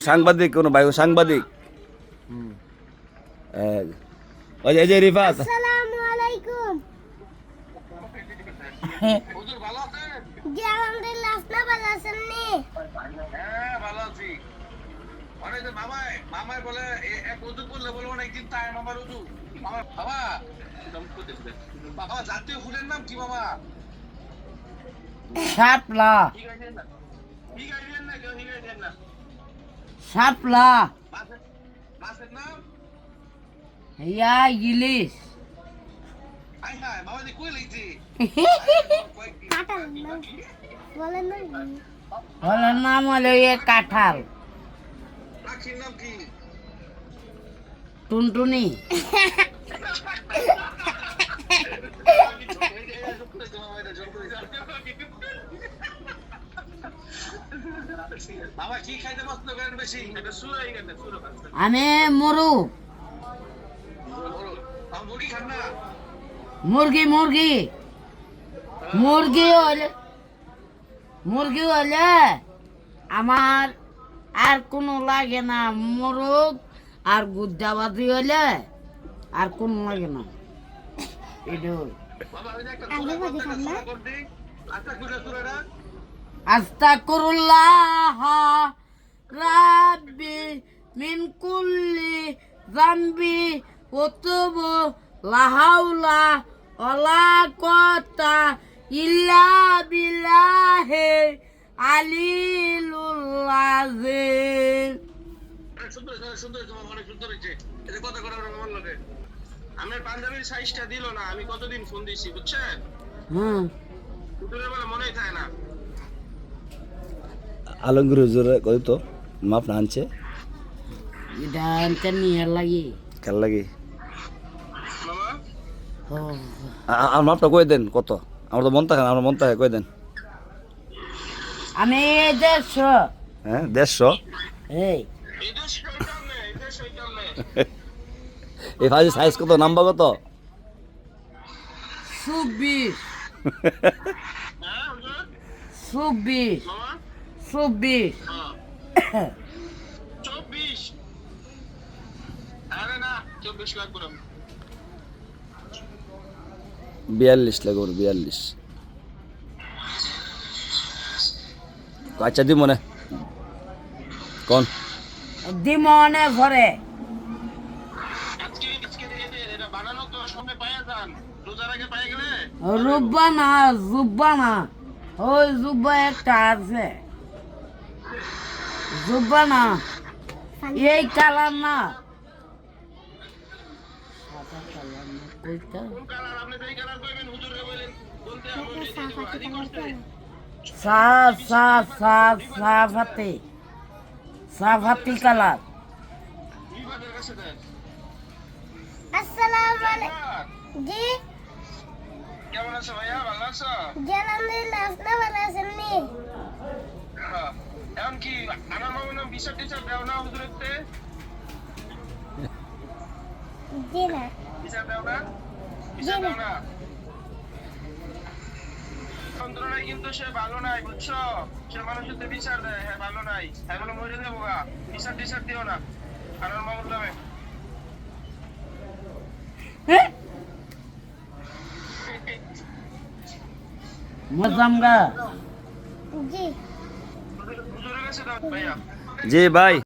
সাংবাদিক কোন ভাই, ও সাংবাদিক। ওই যে রিফাত, আসসালামু আলাইকুম। হুজুর ভালো আছেন? জি আলহামদুলিল্লাহ, আপনি ভালো আছেন নি? হ্যাঁ ভালো আছি। অনেক মামাই বলে এক উজু করলে বলে অনেকদিন তাই মামার উজু। মামা বাবা বাবা জাতীয় ফুলের নাম কি বাবা? শাপলা, ঠিক আছে না, ঠিক আছে না, কেউ ঠিক আছে না। শাপলা, মাছের মাছের নাম? ইয়া ইলিশ। আই হাই বাবা যে কই লিখছি। কাঁঠাল না, বলেন না। ওর নাম হলো এ কাঁঠাল। পাখির নাম কি? টুনটুনি। বাবা কি খাইতে পছন্দ করেন বেশি? এটা সুরাই খাইতে সুরা। আমি মরু, মুরগি খান না? মুরগি মুরগি মুরগি হলে আমার আর কোনো লাগে না। মোরগ আর গুদ্দাবাদি হলে আর কোনো লাগে না। এটা বাবা ওই যে একটা আলু সুরা ভাজি করতে, খান না? সুরা করতে। আচ্ছা সুরাটা আস্তাগফিরুল্লাহ রাব্বি মিন কুল্লি যামবি ওয়া তুবু লা হাওলা ওয়ালা কুওয়াতা ইল্লা বিল্লাহি আলিয়্যুল আযীম। সুন্দর সুন্দর তোমার অনেক সুন্দর হয়েছে। এটা কথা কথা আমার লাগে। আমার পাঞ্জাবির সাইজটা দিল না, আমি কতদিন ফোন দিয়েছি বুঝছেন? হুম, দুপুরের বেলা মনেই থাকে না। আলমগীর হুজুর কই তো মাপ না আনছে এটা আনতে নিয়ে লাগি। খেল লাগে। মামা ও, আমার মাপটা কই দেন কত? আমার তো মন থাকে না, আমার মন থাকে, কই দেন। আমি 150। হ্যাঁ 150। এই এটা শয়তান না, এটা শয়তান না। এই ভাজি সাইজ কত, নাম্বার কত? 24 হ্যাঁ হুজুর? 24 মামা 24। হ্যাঁ 24। আরে না 24 লাগবে না। 42 লাগবে, 42। আচ্ছা দি মনে কোন দিমনে ভরে আজকে এটা বানানো তো সময় পায়া যান, রোজার আগে পায়ে গেলে রুব্বা না, জুব্বা না, ওই জুব্বা একটা আছে, জুব্বা না, এই কালার না, সাদা কালার না, কোনটা? কোন কালার আপনি যেই কালার কইবেন হুজুরে বলেন বলতে আমি দিয়ে দিব। আদি করতে সাফাতি কালার। বিবাদের কাছে দেন। আসসালামু আলাইকুম। জি কেমন আছো ভাইয়া, ভালো আছো? জি আলহামদুলিল্লাহ, আপনি ভালো আছেন নি? হ্যাঁ। এখন কি আনার মামুন বিচার টিচার দেও না হুজুরেতে? জি না। বিচার দেও না? বিচার দেও না? যন্ত্রণায় কিন্তু সে ভালো নাই বুঝছো? সে মানুষের বিচার দেয়, হ্যাঁ ভালো নাই, হ্যাঁ বলে মরে যাবো গা। বিচার টিচার দিও না আনার মামুন নামে। মজামগা জি হুজুরের কাছে দাও ভাইয়া। জি ভাই।